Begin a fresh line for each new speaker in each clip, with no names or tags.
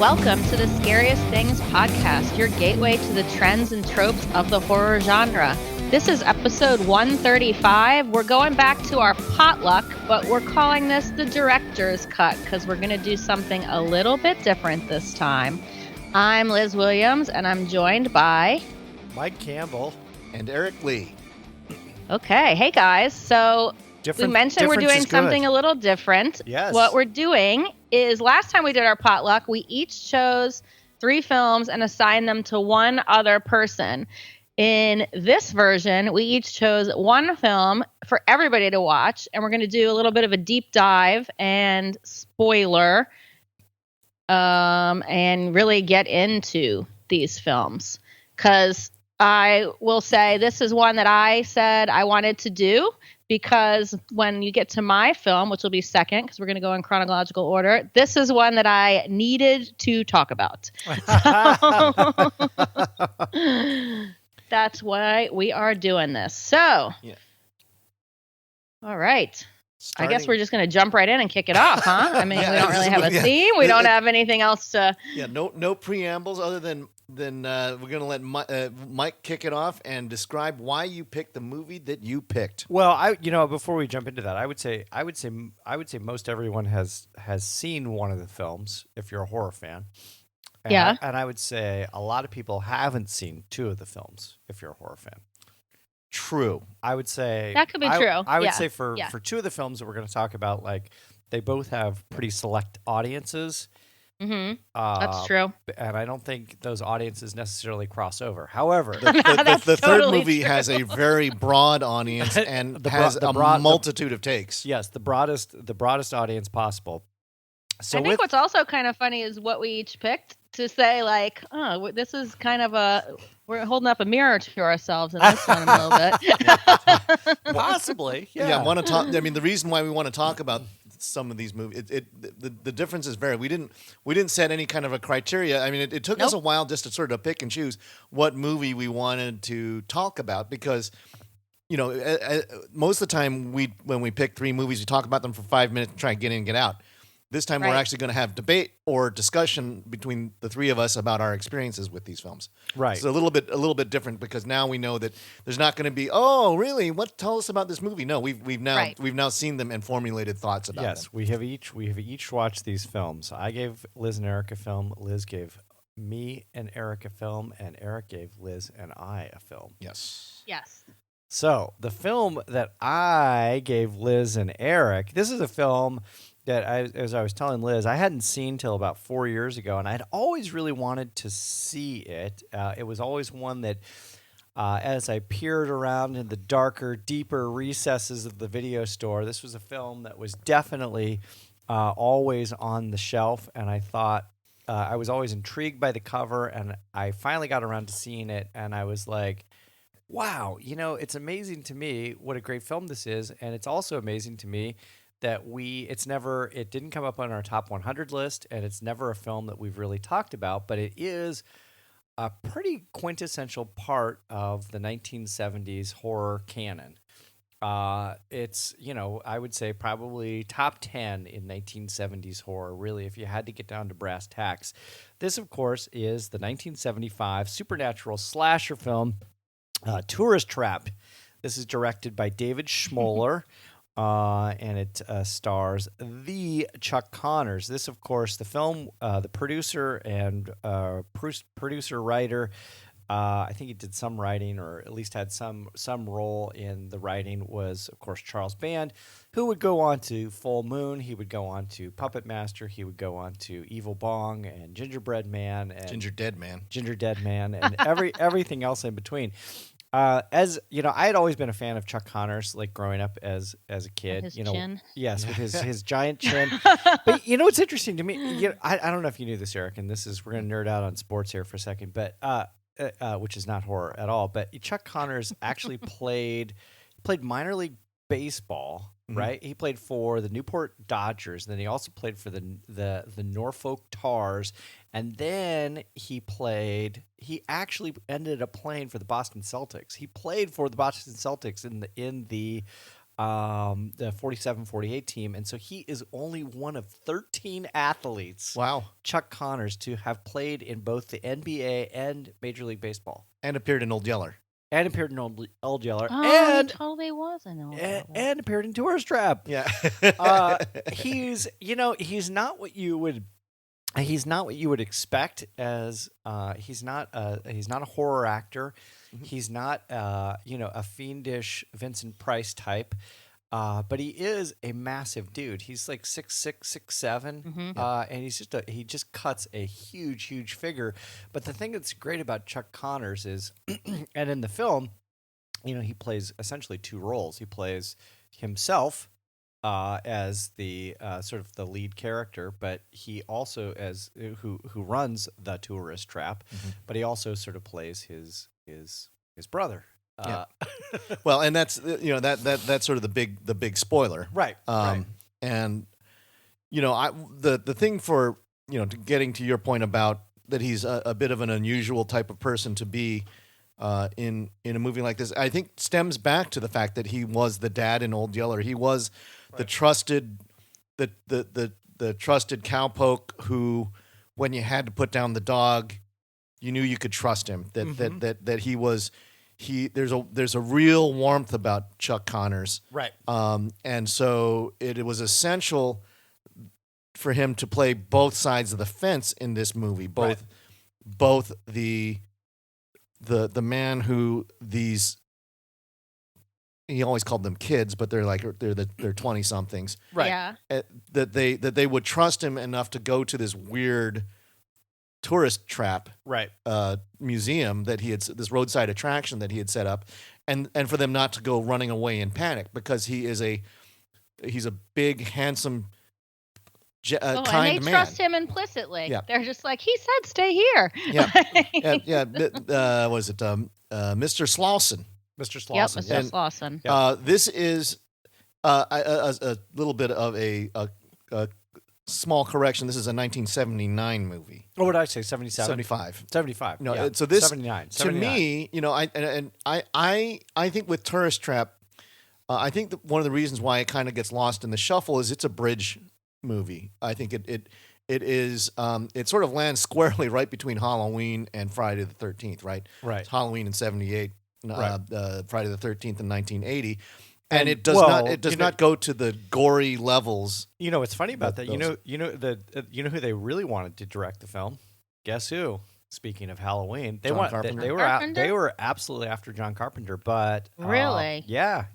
Welcome to the Scariest Things podcast, your gateway to the trends and tropes of the horror genre. This is episode 135. We're going back to our potluck, but we're calling this the director's cut because we're going to do something a little bit different this time. I'm Liz Williams, and I'm joined by
Mike Campbell
and Eric Lee.
Okay. Hey, guys. So we mentioned we're doing something a little different.
Yes.
What we're doing is last time we did our potluck, we each chose 3 films and assigned them to one other person. In this version, we each chose one film for everybody to watch, and we're going to do a little bit of a deep dive and spoiler and really get into these films. Because I will say this is one that I said I wanted to do, because when you get to my film, which will be second, because we're going to go in chronological order, this is one that I needed to talk about. So that's why we are doing this. So, yeah. All right. I guess we're just going to jump right in and kick it off, huh? I mean, we don't really have a theme. We don't have anything else to...
Yeah, no preambles other than we're going to let Mike kick it off and describe why you picked the movie that you picked.
Well, before we jump into that, I would say most everyone has seen one of the films if you're a horror fan. And I would say a lot of people haven't seen 2 of the films if you're a horror fan.
True.
I would say
that could be true.
I would say for 2 of the films that we're going to talk about, like, they both have pretty select audiences.
Mm-hmm. That's true.
And I don't think those audiences necessarily cross over. However,
the third movie has a very broad audience and has a multitude of takes.
Yes, the broadest audience possible. So
I think what's also kind of funny is what we each picked to say, like, oh, this is kind of we're holding up a mirror to ourselves in this one a little bit.
Possibly.
Yeah, I want to talk. I mean, the reason why we want to talk about some of these movies, the differences vary. We didn't set any kind of a criteria. I mean, it took us a while just to sort of pick and choose what movie we wanted to talk about, because most of the time when we pick 3 movies, we talk about them for 5 minutes and try and get in and get out. This time we're actually going to have debate or discussion between the 3 of us about our experiences with these films.
Right.
It's a little bit different, because now we know that there's not going to be, oh, really? Tell us about this movie? No, we've now seen them and formulated thoughts about them.
Yes, we have each watched these films. I gave Liz and Eric a film. Liz gave me and Eric a film, and Eric gave Liz and I a film.
Yes.
Yes.
So the film that I gave Liz and Eric, this is a film that, as I was telling Liz, I hadn't seen till about 4 years ago, and I'd always really wanted to see it. It was always one that, as I peered around in the darker, deeper recesses of the video store, this was a film that was definitely always on the shelf, and I thought, I was always intrigued by the cover, and I finally got around to seeing it, and I was like, wow, it's amazing to me what a great film this is, and it's also amazing to me that it didn't come up on our top 100 list, and it's never a film that we've really talked about, but it is a pretty quintessential part of the 1970s horror canon. It's, I would say probably top 10 in 1970s horror, really, if you had to get down to brass tacks. This, of course, is the 1975 supernatural slasher film, Tourist Trap. This is directed by David Schmoller. And it stars the Chuck Connors. This, of course, the film, the producer and producer-writer, I think he did some writing, or at least had some role in the writing, was, of course, Charles Band, who would go on to Full Moon. He would go on to Puppet Master. He would go on to Evil Bong and Gingerbread Man. And
Ginger Dead Man,
and everything else in between. As you know, I had always been a fan of Chuck Connors, like growing up as a kid.
His chin.
Yes, with his giant chin. But what's interesting to me? I don't know if you knew this, Eric, and we're going to nerd out on sports here for a second, but which is not horror at all. But Chuck Connors actually played minor league baseball. Mm-hmm. Right, he played for the Newport Dodgers, and then he also played for the Norfolk Tars, and then he actually ended up playing for the Boston Celtics. He played for the Boston Celtics in the the 47-48 team, and so he is only one of 13 athletes.
Wow.
Chuck Connors to have played in both the NBA and Major League Baseball,
And appeared in Old Yeller.
and appeared in Old Yeller,
Oh,
and
he totally was an old
and appeared in Tourist Trap.
Yeah.
He's not what you would. He's not what you would expect as he's not a horror actor.
Mm-hmm.
He's not a fiendish Vincent Price type. But he is a massive dude. He's like 6'6", 6'7", and he just cuts a huge figure. But the thing that's great about Chuck Connors is, and in the film, he plays essentially two roles. He plays himself as the sort of the lead character, but he also as who runs the tourist trap, but he also sort of plays his brother.
Yeah. Well, and that's that's sort of the big spoiler,
Right. Right.
And the thing for getting to your point about that he's a bit of an unusual type of person to be in a movie like this, I think stems back to the fact that he was the dad in Old Yeller. He was the trusted the trusted cowpoke who, when you had to put down the dog, you knew you could trust him. That he was. There's a real warmth about Chuck Connors,
Right.
And so it was essential for him to play both sides of the fence in this movie, both the man who he always called them kids, but they're 20 somethings,
Right.
Yeah.
that they would trust him enough to go to this weird tourist trap
Right.
museum that this roadside attraction that he had set up, and for them not to go running away in panic, because he's a big, handsome, kind
and they
man.
trust him implicitly.
Yeah.
They're just like, he said stay here.
Yeah. Was it Mr. Slauson?
Mr.
Yep,
Slauson.
Mr. Slauson.
This is a little bit of a small correction. This is a 1979 movie.
What would I say? 77?
75.
75.
No,
yeah.
so this
79.
to me, I think with Tourist Trap, I think that one of the reasons why it kind of gets lost in the shuffle is it's a bridge movie. I think it is it sort of lands squarely right between Halloween and Friday the 13th. Right.
Right.
It's Halloween in 78.
Right.
Friday the 13th in 1980. And it
well,
does not go to the gory levels.
What's funny about that?
Those-
You know who they really wanted to direct the film? Guess who? Speaking of Halloween,
John Carpenter?
They were absolutely after John Carpenter, but
Really?
yeah.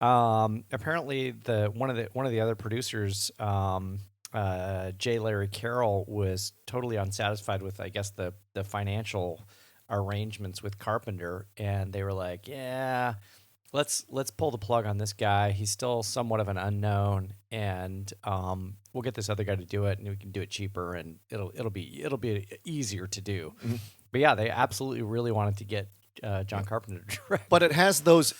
Apparently, one of the other producers, J. Larry Carroll, was totally unsatisfied with, I guess, the financial arrangements with Carpenter, and they were like, yeah. Let's pull the plug on this guy. He's still somewhat of an unknown, and we'll get this other guy to do it, and we can do it cheaper, and it'll be easier to do.
Mm-hmm.
But yeah, they absolutely really wanted to get John Carpenter to direct.
But it has those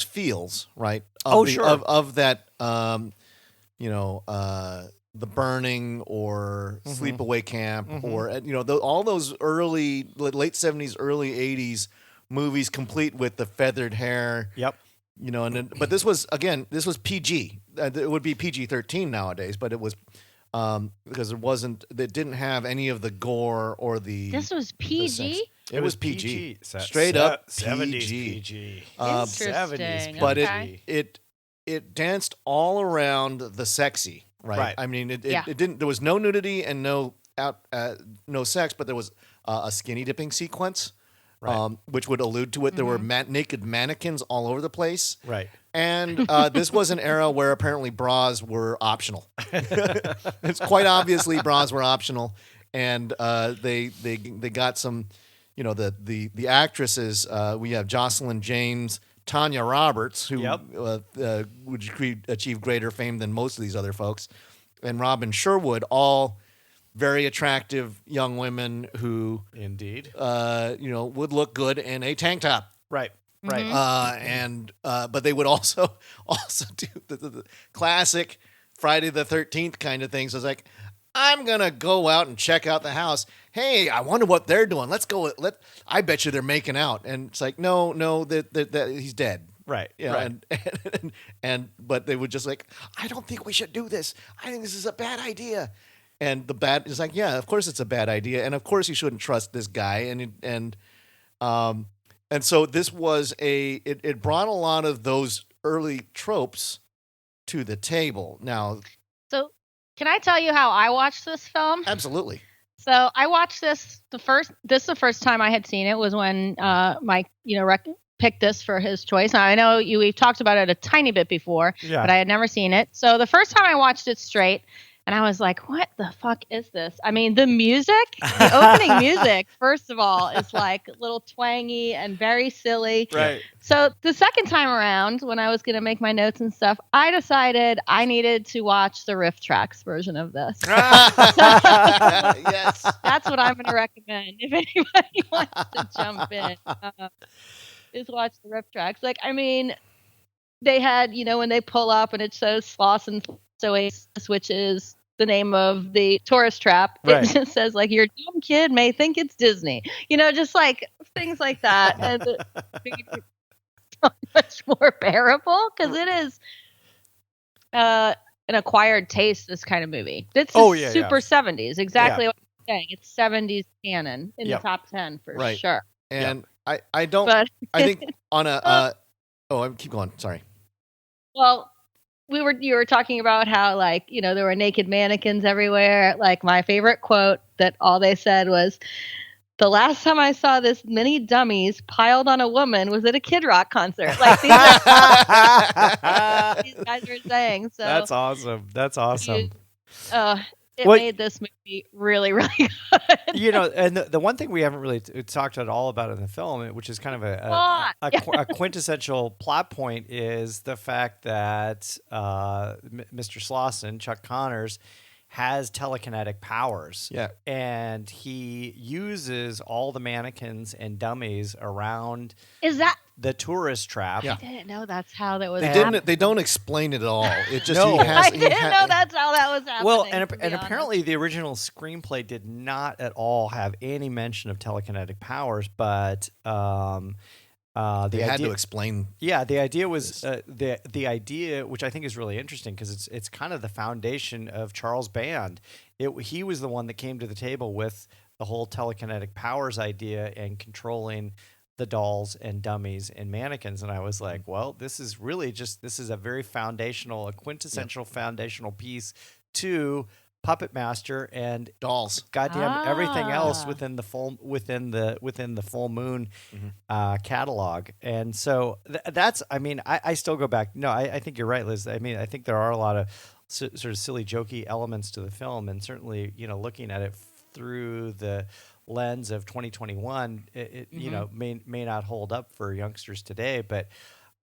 feels, right?
Sure.
Of that The Burning or Sleepaway Camp or all those late 70s, early 80s movies, complete with the feathered hair.
Yep.
But this was PG. It would be PG-13 nowadays, but it was because it didn't have any of the gore or the.
This was PG?
It was PG.
PG.
Straight up
70s
PG.
PG.
Interesting.
70s
But
Okay.
it danced all around the sexy, right?
Right.
I mean, it
Yeah.
didn't. There was no nudity and no sex, but there was a skinny dipping sequence.
Right.
Which would allude to it. There were naked mannequins all over the place.
Right.
And this was an era where apparently bras were optional. It's quite obviously bras were optional, and they got some, the actresses. We have Jocelyn James, Tanya Roberts, who
Yep.
would achieve greater fame than most of these other folks, and Robin Sherwood, all very attractive young women who,
Indeed.
would look good in a tank top.
Right. Right.
But they would also do the classic Friday the 13th kind of thing. So it's like, I'm gonna go out and check out the house. Hey, I wonder what they're doing. Let's go. I bet you they're making out. And it's like, no, that he's dead.
Right.
You know,
right.
but they would just like, I don't think we should do this. I think this is a bad idea. And the bad is like, yeah, of course it's a bad idea, and of course you shouldn't trust this guy. And so this was it brought a lot of those early tropes to the table. Now,
So, can I tell you how I watched this film?
absolutely.
So I watched this the first time I had seen it was when Mike, picked this for his choice. Now I know we've talked about it a tiny bit before,
Yeah.
but I had never seen it. So the first time I watched it straight, and I was like, what the fuck is this? I mean, the opening music, first of all, is like a little twangy and very silly.
Right.
So the second time around, when I was going to make my notes and stuff, I decided I needed to watch the riff tracks version of this.
Yes.
That's what I'm going to recommend if anybody wants to jump in. Is watch the riff tracks. Like, I mean, they had, when they pull up and it says Slauson Oasis, which is the name of the tourist trap.
Right.
It just says, like, your dumb kid may think it's Disney. Just like things like that. And it's so much more bearable because it is an acquired taste, this kind of movie. It's super 70s. Exactly what I'm saying. It's 70s canon in the top 10 for sure.
And I don't.
But
I think on a. Keep going. Sorry.
Well, you were talking about how, like, there were naked mannequins everywhere. Like, my favorite quote that all they said was, "The last time I saw this many dummies piled on a woman was at a Kid Rock concert." Like, these guys are saying. So
That's awesome. That's awesome.
It made this movie really, really good.
And the one thing we haven't really talked at all about in the film, which is kind of a quintessential plot point, is the fact that Mr. Slauson, Chuck Connors, has telekinetic powers.
Yeah.
And he uses all the mannequins and dummies around the tourist trap.
Yeah.
I didn't know that's how that was
They don't explain it at all. It just
No.
I didn't know that's how that was happening.
Well, and apparently the original screenplay did not at all have any mention of telekinetic powers, but
they had to explain.
Yeah, the idea was the idea, which I think is really interesting because it's kind of the foundation of Charles Band. He was the one that came to the table with the whole telekinetic powers idea and controlling the dolls and dummies and mannequins. And I was like, well, this is a very foundational, a quintessential foundational piece to Puppet Master and
dolls,
goddamn everything else within the Full Moon catalog. And so that's, I mean, I still go back. No, I think you're right, Liz. I mean, I think there are a lot of sort of silly, jokey elements to the film, and certainly, looking at it through the lens of 2021, it may not hold up for youngsters today, but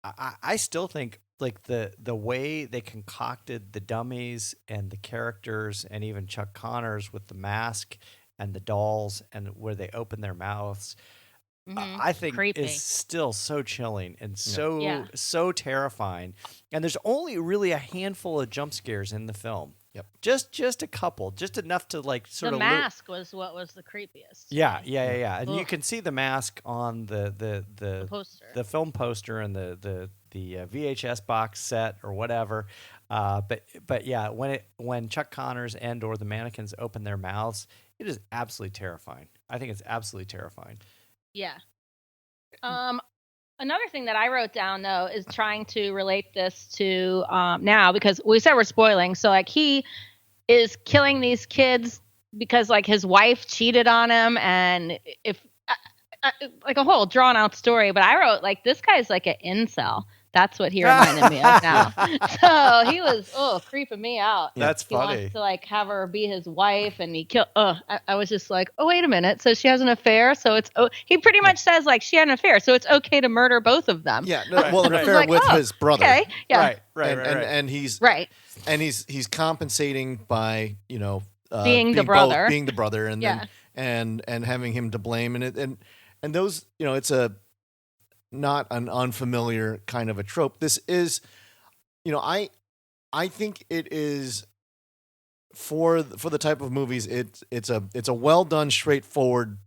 I still think, like, the way they concocted the dummies and the characters and even Chuck Connors with the mask and the dolls and where they open their mouths, I think
creepy.
Is still so chilling and so terrifying. And there's only really a handful of jump scares in the film.
Yep.
Just a couple, just enough to, like, sort
the
of
mask was what was the creepiest.
Yeah. And you can see the mask on the
poster,
the film poster, and the VHS box set or whatever. But yeah, when Chuck Connors and or the mannequins open their mouths, it is absolutely terrifying. I think it's absolutely terrifying.
Yeah. Another thing that I wrote down, though, is trying to relate this to now, because we said we're spoiling. So, like, he is killing these kids because, like, his wife cheated on him, and like a whole drawn out story. But I wrote, like, this guy's like an incel. That's what he reminded me of now. So he was creeping me out.
That's
he
funny.
Wants to, like, have her be his wife, and he killed. I was just like, oh, wait a minute. So she has an affair. So it's he pretty much says, like, she had an affair. So it's okay to murder both of them.
Yeah. No, well, an affair with his brother.
Okay. Yeah.
Right.
And he's
right.
And he's compensating by
being the brother,
and then and having him to blame, and those, it's not an unfamiliar kind of a trope. This is, I think it is for the type of movies. It's a well done, straightforward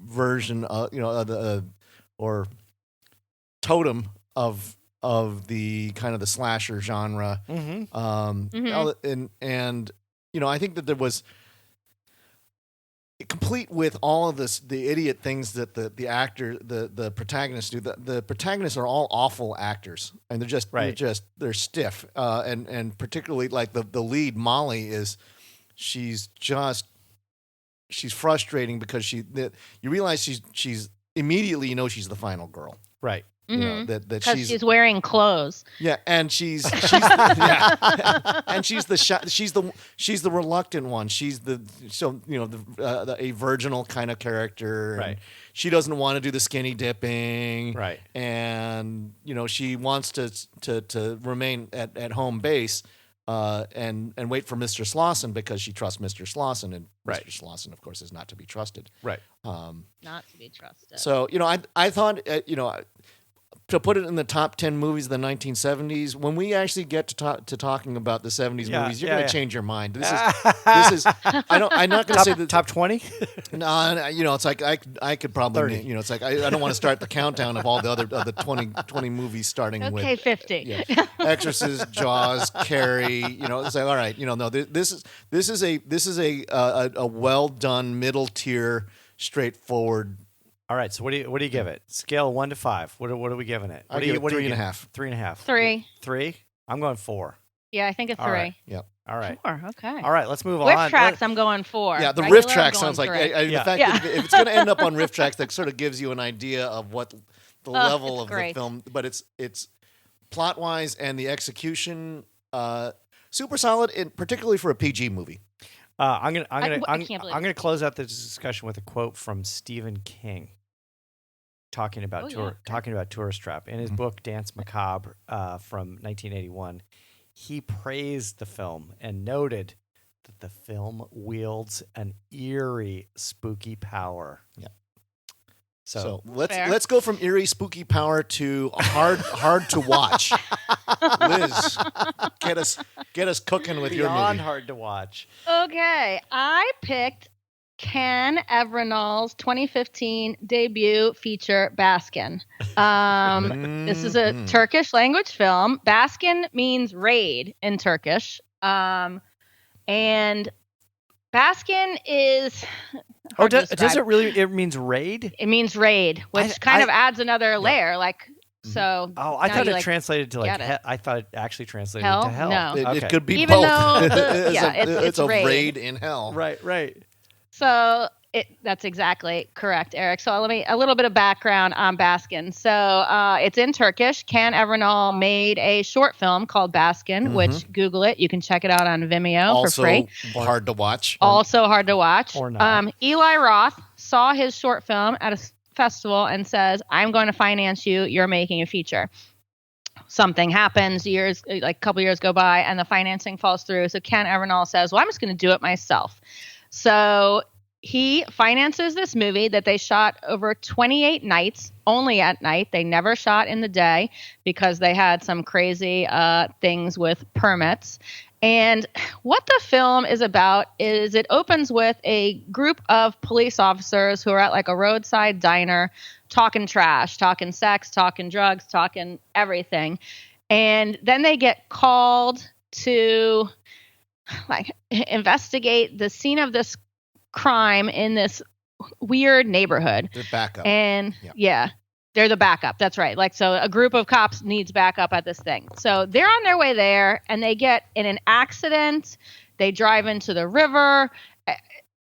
version of or totem of the kind of the slasher genre.
Mm-hmm.
And I think that there was, complete with all of the idiot things that the protagonists do. The protagonists are all awful actors, and they're stiff. And particularly like the lead Molly she's frustrating because you realize she's immediately she's the final girl.
Right.
That
she's wearing clothes.
Yeah, and she's yeah, and she's the reluctant one. She's a virginal kind of character.
Right.
She doesn't want to do the skinny dipping.
Right.
And she wants to remain at home base. And wait for Mr. Slauson because she trusts Mr. Slauson, and
right.
Mr. Slauson, of course, is not to be trusted.
Right.
Not to be trusted.
So I thought to put it in the top 10 movies of the 1970s, when we actually get to talking about the 70s movies, you're going to change your mind. This is I'm not going to say the
top 20.
No, it's like I could probably
30.
It's like I don't want to start the countdown of all the other of the 20 movies starting with
50.
Yeah, Exorcist, Jaws, Carrie. It's like all right. No, this is a well done middle tier, straightforward.
All right, so what do you give it? Scale 1 to 5. What are we giving it?
I give it 3.5.
3.5.
3.
3? I'm going 4.
Yeah, I think it's 3.
All right.
Yep.
All right.
4. Okay.
All right, let's move
Riff
on.
Tracks, I'm going 4.
Yeah, the
Regular,
riff track
I'm
sounds like
going 3.
the fact that if it's going to end up on riff tracks, that sort of gives you an idea of what the level of
great.
the film. But it's plot wise and the execution super solid, and particularly for a PG movie.
I'm gonna close out this discussion with a quote from Stephen King. Talking about Tourist Trap in his book Dance Macabre from 1981, he praised the film and noted that the film wields an eerie, spooky power.
Yeah.
So
let's go from eerie, spooky power to hard to watch. Liz, get us cooking with your movie.
Hard to watch.
Okay, I picked Ken Evrenol's 2015 debut feature, Baskin. This is a Turkish language film. Baskin means raid in Turkish. And Baskin is...
does it really? It means raid?
It means raid, which kind of adds another layer. So.
Oh, I thought it translated to I thought it actually translated to hell.
No.
It could be
Even
both.
though
it's a
raid.
raid in hell.
Right.
So that's exactly correct, Eric. So a little bit of background on Baskin. So it's in Turkish. Ken Evrenol made a short film called Baskin, which Google it. You can check it out on Vimeo for free.
Also hard to watch.
Also hard to watch.
Or not.
Eli Roth saw his short film at a festival and says, "I'm going to finance you. You're making a feature." Something happens, a couple years go by, and the financing falls through. So Ken Evrenol says, "Well, I'm just going to do it myself." So he finances this movie that they shot over 28 nights, only at night. They never shot in the day because they had some crazy things with permits. And what the film is about is it opens with a group of police officers who are at a roadside diner talking trash, talking sex, talking drugs, talking everything. And then they get called to investigate the scene of this crime in this weird neighborhood.
They're backup.
And they're the backup. That's right. So a group of cops needs backup at this thing. So they're on their way there and they get in an accident. They drive into the river.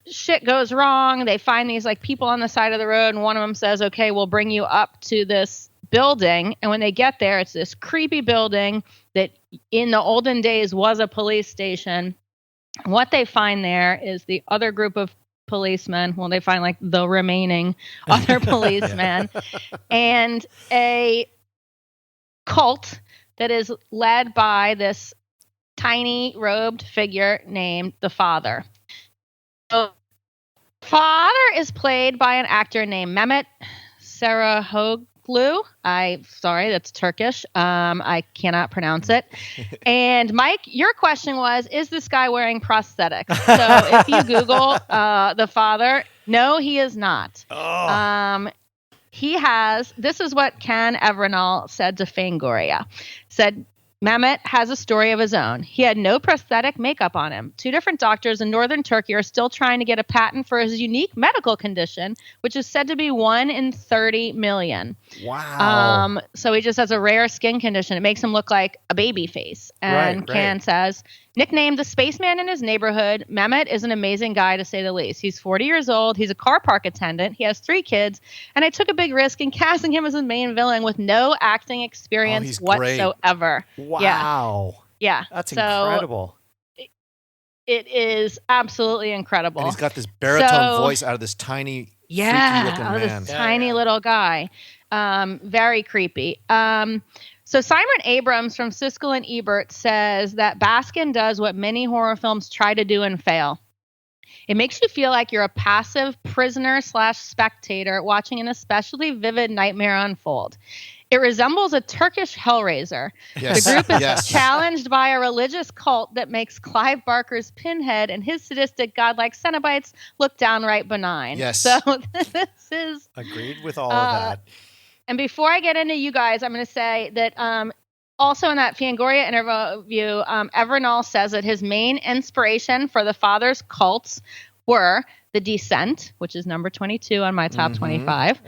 Shit goes wrong. They find these people on the side of the road, and one of them says, "Okay, we'll bring you up to this building." And when they get there, it's this creepy building that in the olden days was a police station. What they find there is the other group of policemen. Well, they find the remaining other policemen and a cult that is led by this tiny robed figure named the Father. So, Father is played by an actor named Mehmet Sarahoglu. Sorry, that's Turkish. I cannot pronounce it. And Mike, your question was, is this guy wearing prosthetics? So if you Google the Father, no, he is not. This is what Ken Evernall said to Fangoria. Said, Mehmet has a story of his own. He had no prosthetic makeup on him. 2 different doctors in northern Turkey are still trying to get a patent for his unique medical condition, which is said to be 1 in 30 million.
Wow.
So he just has a rare skin condition. It makes him look like a baby face. And Ken says, nicknamed the spaceman in his neighborhood, Mehmet is an amazing guy, to say the least. He's 40 years old. He's a car park attendant. He has 3 kids. And I took a big risk in casting him as the main villain with no acting experience whatsoever.
Wow.
Yeah.
That's incredible.
It is absolutely incredible.
And he's got this baritone voice out of this tiny, freaky looking man.
This tiny little guy. Very creepy. So Simon Abrams from Siskel and Ebert says that Baskin does what many horror films try to do and fail. It makes you feel like you're a passive prisoner/spectator watching an especially vivid nightmare unfold. It resembles a Turkish Hellraiser.
Yes.
The group is challenged by a religious cult that makes Clive Barker's Pinhead and his sadistic godlike Cenobites look downright benign.
Yes.
So this is...
Agreed with all of that.
And before I get into you guys, I'm going to say that also in that Fangoria interview, Evernall says that his main inspiration for the father's cults were The Descent, which is number 22 on my top 25,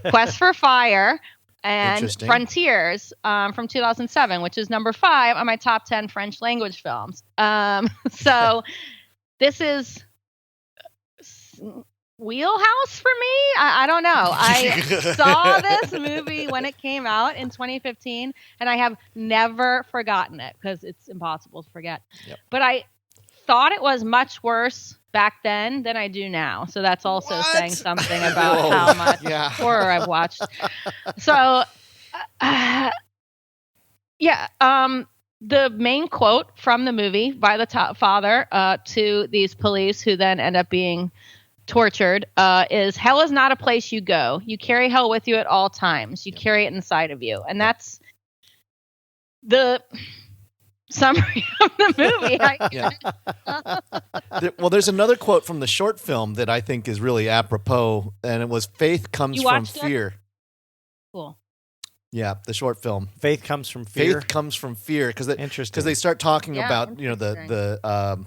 Quest for Fire, and Frontiers from 2007, which is number 5 on my top 10 French language films. So this is wheelhouse for me. I don't know. I saw this movie when it came out in 2015, and I have never forgotten it because it's impossible to forget. Yep. But I thought it was much worse back then than I do now. So that's also saying something about how much horror I've watched. So, the main quote from the movie by the father to these police who then end up being tortured is, hell is not a place you go. You carry hell with you at all times. You carry it inside of you. And that's the summary of the movie.
Well, there's another quote from the short film that I think is really apropos, and it was, faith comes from fear.
Cool.
Yeah, the short film.
Faith comes from fear?
Faith comes from fear.
Interesting.
Because they start talking about, the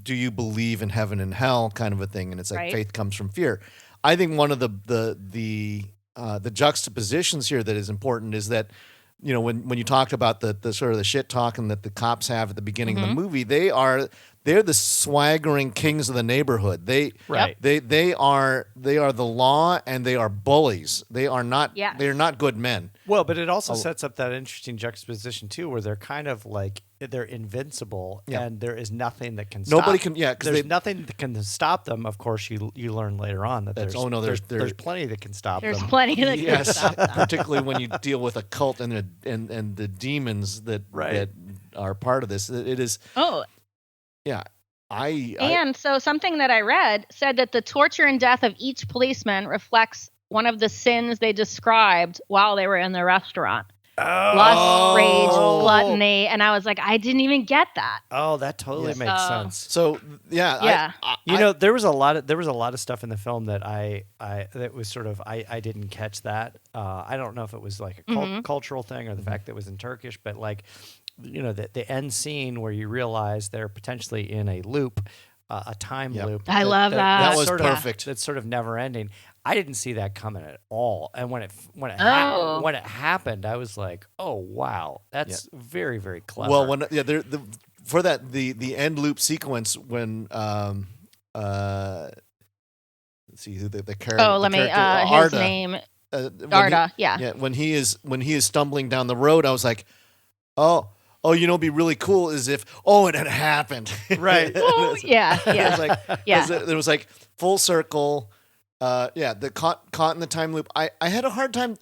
do you believe in heaven and hell kind of a thing, and it's like faith comes from fear. I think one of the juxtapositions here that is important is that, when you talked about the sort of the shit talking that the cops have at the beginning of the movie, they're the swaggering kings of the neighborhood. They are the law, and they are bullies. They are not they're not good men.
Well, but it also sets up that interesting juxtaposition too, where they're kind of like they're invincible, and there is nothing that can stop. There's nothing that can stop them. Of course, you learn later on that there's plenty that can stop them.
There's plenty that can stop them.
Particularly when you deal with a cult and the demons that are part of this. It is. Oh. Yeah.
So something that I read said that the torture and death of each policeman reflects one of the sins they described while they were in the restaurant. Lust, rage, gluttony. And I was like, I didn't even get that.
Oh, that totally makes sense.
So
there was a lot of stuff in the film that that was sort of I didn't catch that. I don't know if it was like a cultural thing or the fact that it was in Turkish, but like, the end scene where you realize they're potentially in a loop, a time loop.
I love that.
That was perfect.
That's sort of never ending. I didn't see that coming at all. And when it happened, I was like, "Oh wow, that's very, very clever."
Well, the end loop sequence when let's see who the character.
Oh, let me his name. Arda.
When he is stumbling down the road, I was like, oh, it'd be really cool as if, it had happened.
Right.
It was like full circle. The caught in the time loop. I had a hard time.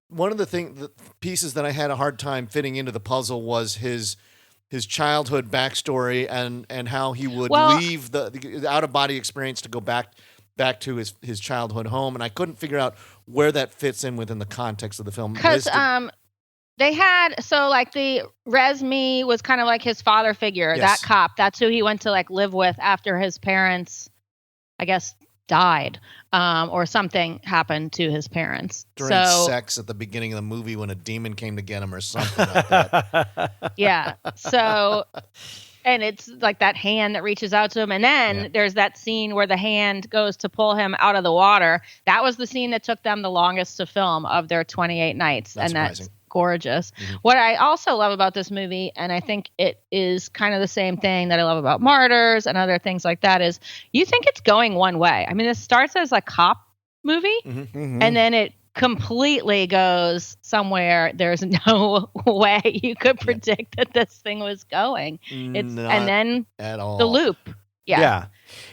One of the pieces that I had a hard time fitting into the puzzle was his childhood backstory and how he would leave the out of body experience to go back to his childhood home, and I couldn't figure out where that fits in within the context of the film.
Because they had the Resmi was kind of like his father figure. Yes. That cop, that's who he went to live with after his parents, I guess, died, or something happened to his parents.
During sex at the beginning of the movie when a demon came to get him or something like that.
Yeah. So, and it's like that hand that reaches out to him. And then there's that scene where the hand goes to pull him out of the water. That was the scene that took them the longest to film of their 28 nights.
That's
and
surprising.
That's gorgeous. Mm-hmm. What I also love about this movie, and I think it is kind of the same thing that I love about Martyrs and other things like that, is you think it's going one way. I mean, this starts as a cop movie, and then it completely goes somewhere there's no way you could predict that this thing was going. It's
Not
and then
at all.
the loop. Yeah.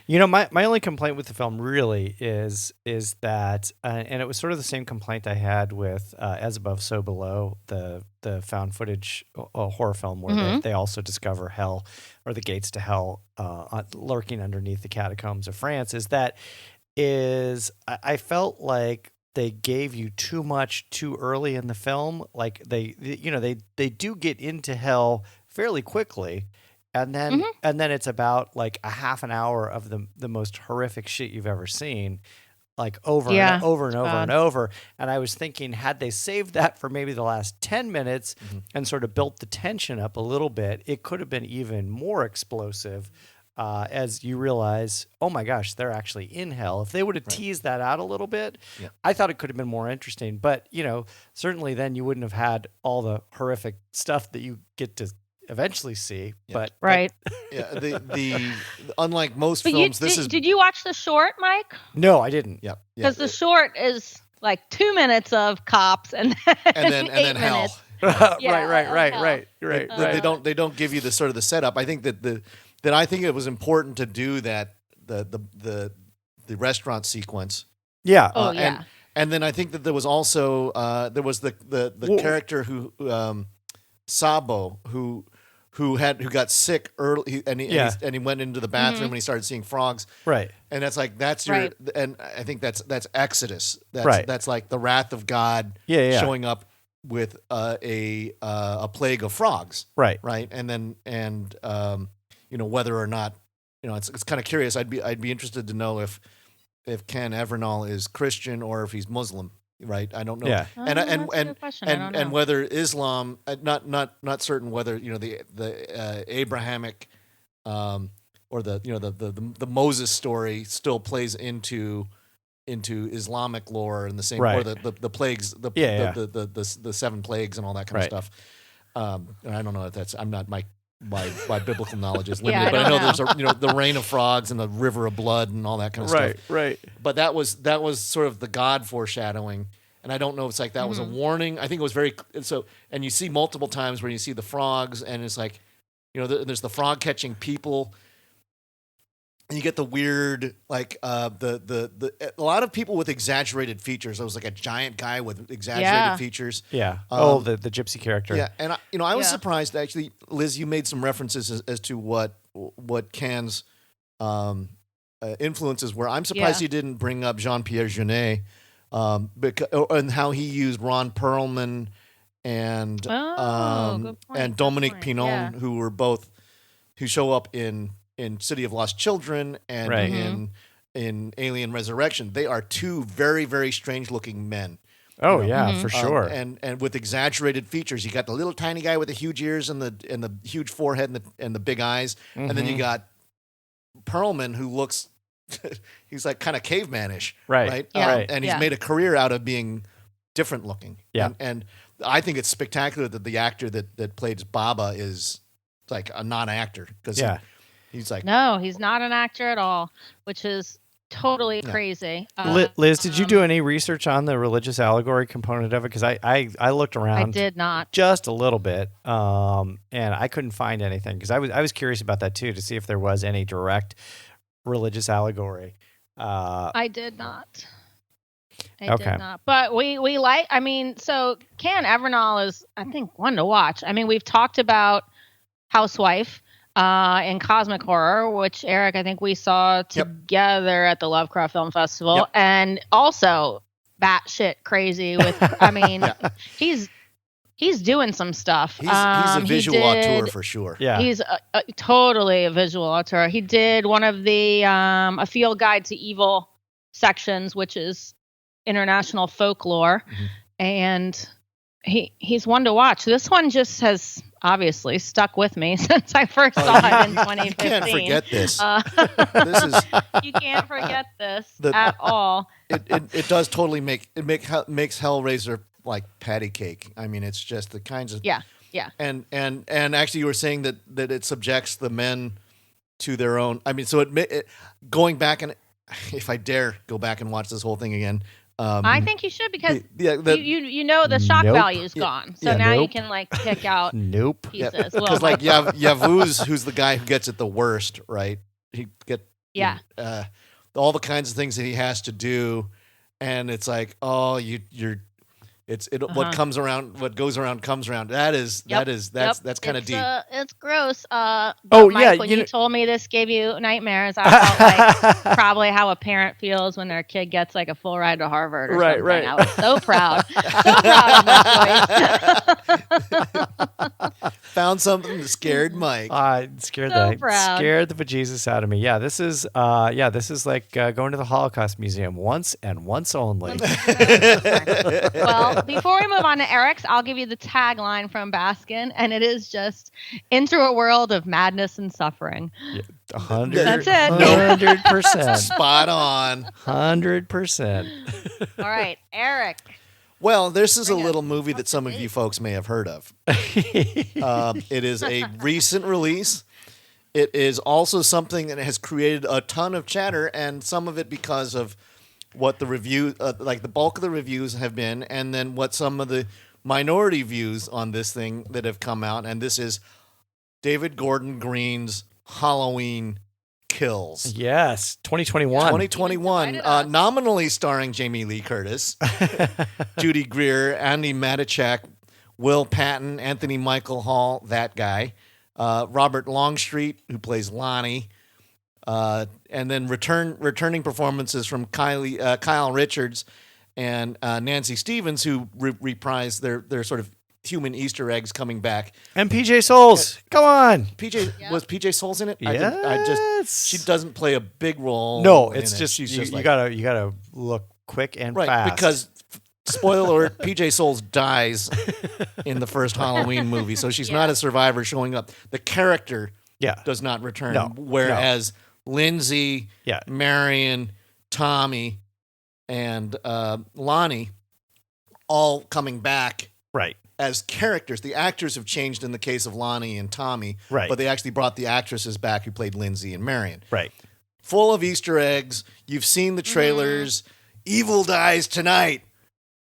You know, my only complaint with the film really is that, and it was sort of the same complaint I had with As Above, So Below, the found footage horror film where they also discover hell, or the gates to hell, lurking underneath the catacombs of France. I felt like they gave you too much too early in the film. Like they do get into hell fairly quickly. And then it's about like a half an hour of the most horrific shit you've ever seen, like over and over and over and over. And I was thinking, had they saved that for maybe the last 10 minutes and sort of built the tension up a little bit, it could have been even more explosive as you realize, oh my gosh, they're actually in hell. If they would have teased that out a little bit, I thought it could have been more interesting. But, certainly then you wouldn't have had all the horrific stuff that you get to eventually see, but
the unlike most
but
films,
did you watch the short, Mike?
No, I didn't.
Because the short is like 2 minutes of cops and then
hell.
Right.
They don't give you the sort of the setup. I think that I think it was important to do that the restaurant sequence.
Yeah.
And then I think that there was also there was the character who Sabo who got sick early and he went into the bathroom and he started seeing frogs.
Right.
And that's your and I think that's Exodus. That's like the wrath of God showing up with a plague of frogs.
Right.
Right. And whether or not it's kind of curious. I'd be interested to know if Ken Evernall is Christian or if he's Muslim. Right, I don't know.
Yeah,
and whether Islam, not certain whether the Abrahamic, or the Moses story still plays into Islamic lore in the same, or the plagues, the 7 plagues and all that kind of stuff. And I don't know if that's my biblical knowledge is limited, but I know there's the rain of frogs and the river of blood and all that kind of stuff.
Right.
But that was sort of the God foreshadowing, and I don't know if it's like that was a warning. I think it was very so. And you see multiple times where you see the frogs, and it's like there's the frog catching people. And you get the weird, like a lot of people with exaggerated features. There was like a giant guy with exaggerated features.
Yeah. The gypsy character.
Yeah, and I was surprised actually, Liz. You made some references as to what Cannes' influences were. I'm surprised you didn't bring up Jean-Pierre Jeunet, and how he used Ron Perlman and Dominique Pinon, who show up in City of Lost Children and in Alien Resurrection. They are 2 very, very strange looking men.
Oh yeah, for sure.
And with exaggerated features. You got the little tiny guy with the huge ears and the huge forehead and the big eyes, and then you got Perlman, who looks he's like kind of cavemanish, right? And he's made a career out of being different looking.
Yeah,
and I think it's spectacular that the actor that plays Baba is like a non-actor because he's like,
no, he's not an actor at all, which is totally crazy.
Liz, did you do any research on the religious allegory component of it? Because I looked around.
I did not.
Just a little bit, and I couldn't find anything because I was curious about that too, to see if there was any direct religious allegory.
I did not. I did not. But we like. I mean, so Ken Evernall is, I think, one to watch. I mean, we've talked about Housewife. In Cosmic Horror, which Eric, I think we saw together at the Lovecraft Film Festival, and also batshit crazy with. I mean, he's doing some stuff.
He's a visual auteur for sure.
Yeah,
he's totally a visual auteur. He did one of the A Field Guide to Evil sections, which is international folklore, and he's one to watch. This one just has obviously stuck with me since I first saw it in 2015.
You can't forget this.
This is you can't forget this at all.
It does totally makes Hellraiser like patty cake. I mean, it's just the kinds of
yeah.
And actually, you were saying that it subjects the men to their own. I mean, so it going back, and if I dare go back and watch this whole thing again.
I think you should, because you know the shock value's gone, so now you can like pick out pieces.
Because like Yavuz, who's the guy who gets it the worst, right? He all the kinds of things that he has to do, and it's like, oh, what comes around, what goes around comes around. That's kind of deep.
It's gross. Mike, when you told me this gave you nightmares, I felt like probably how a parent feels when their kid gets like a full ride to Harvard or something. Right. I was so proud. of my choice.
Found something that scared Mike.
Scared the bejesus out of me. Yeah, this is like going to the Holocaust Museum once and once only.
Well, before we move on to Eric's, I'll give you the tagline from Baskin, and it is just "Into a world of madness and suffering."
100.
That's it.
100%.
Spot on.
100%.
All right, Eric.
Well, this is a little movie that some of you folks may have heard of. It is a recent release. It is also something that has created a ton of chatter, and some of it because of what the review, like the bulk of the reviews have been, and then what some of the minority views on this thing that have come out. And this is David Gordon Green's Halloween Kills.
Yes, 2021.
2021, nominally starring Jamie Lee Curtis, Judy Greer, Andy Matichak, Will Patton, Anthony Michael Hall, that guy, Robert Longstreet, who plays Lonnie, and then returning performances from Kyle Richards and Nancy Stevens, who reprise their sort of human Easter eggs coming back.
And PJ Souls, come on.
Was PJ Souls in it?
Yes.
She doesn't play a big role.
No, it's just
she's
you
just like,
gotta look quick and fast.
Because spoiler alert, PJ Souls dies in the first Halloween movie, so she's not a survivor showing up. The character does not return, whereas Lindsay, Marion, Tommy, and Lonnie all coming back as characters. The actors have changed in the case of Lonnie and Tommy, but they actually brought the actresses back who played Lindsay and Marion. Full of Easter eggs. You've seen the trailers. Evil dies tonight.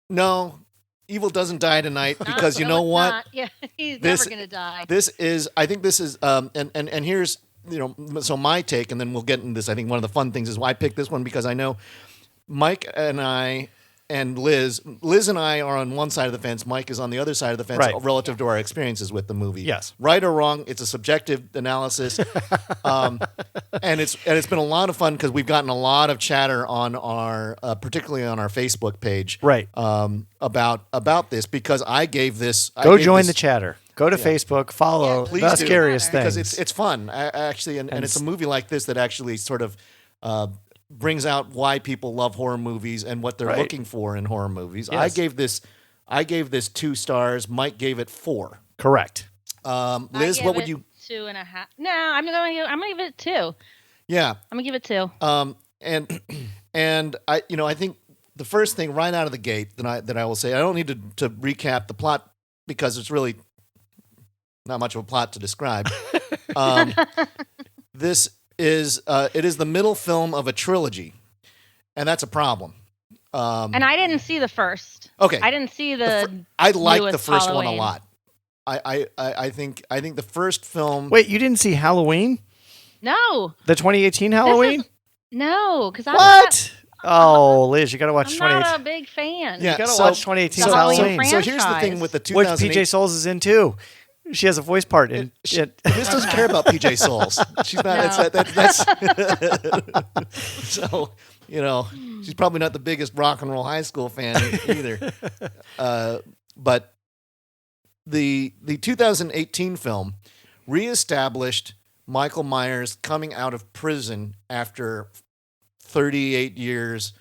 No, Evil doesn't die tonight, because you know what?
Not. Yeah, he's never going to die.
I think this is, and here's, so my take, and then we'll get into this. I think one of the fun things is why I picked this one, because I know Mike and I and Liz and I are on one side of the fence. Mike is on the other side of the fence relative to our experiences with the movie.
Yes.
Right or wrong, it's a subjective analysis. And it's been a lot of fun because we've gotten a lot of chatter on our, particularly on our Facebook page, about this, because I gave this.
Go join the chatter. Go to Facebook, follow The Scariest Things.
Because it's fun, actually, and it's a movie like this that actually sort of brings out why people love horror movies and what they're looking for in horror movies. Yes. I gave this 2 stars. Mike gave it 4.
Correct.
Liz, what would you?
2.5. No, I'm gonna give it 2.
Yeah,
I'm gonna give it 2.
And I think the first thing right out of the gate that I will say, I don't need to recap the plot because it's really not much of a plot to describe. This is it is the middle film of a trilogy, and that's a problem.
And I didn't see the first.
Okay,
I didn't see
I like the first
Halloween.
one a lot. I think the first film.
Wait, you didn't see Halloween?
No,
the 2018 Halloween.
No, because
what? Oh, Liz, you got to watch 2018.
I'm not a big fan.
Yeah, you got to watch 2018 Halloween.
So here's the thing with the 2008.
Which PJ Souls is in too. She has a voice part in it.
Liz doesn't care about PJ Souls. She's not.
No.
That's so she's probably not the biggest rock and roll high school fan either. But the 2018 film reestablished Michael Myers coming out of prison after 38 years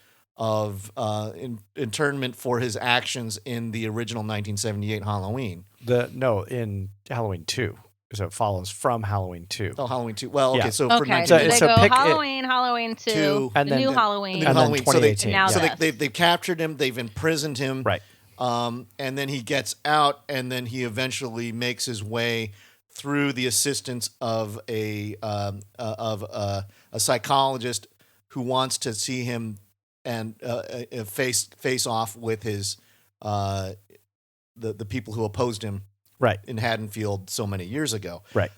internment for his actions in the original 1978 Halloween.
In Halloween 2. So it follows from Halloween 2.
Oh, Halloween 2. Well, okay,
Yeah.
so for
Okay,
19...
so they go
pick
Halloween, Halloween 2,
and
the
then-
new
and-
Halloween.
and then
Halloween
Halloween. So they
2018.
Now
so
this.
they've captured him. They've imprisoned him.
Right.
And then he gets out, and then he eventually makes his way through the assistance of a psychologist who wants to see him and face off with his the people who opposed him
Right.
in Haddonfield so many years ago.
Right.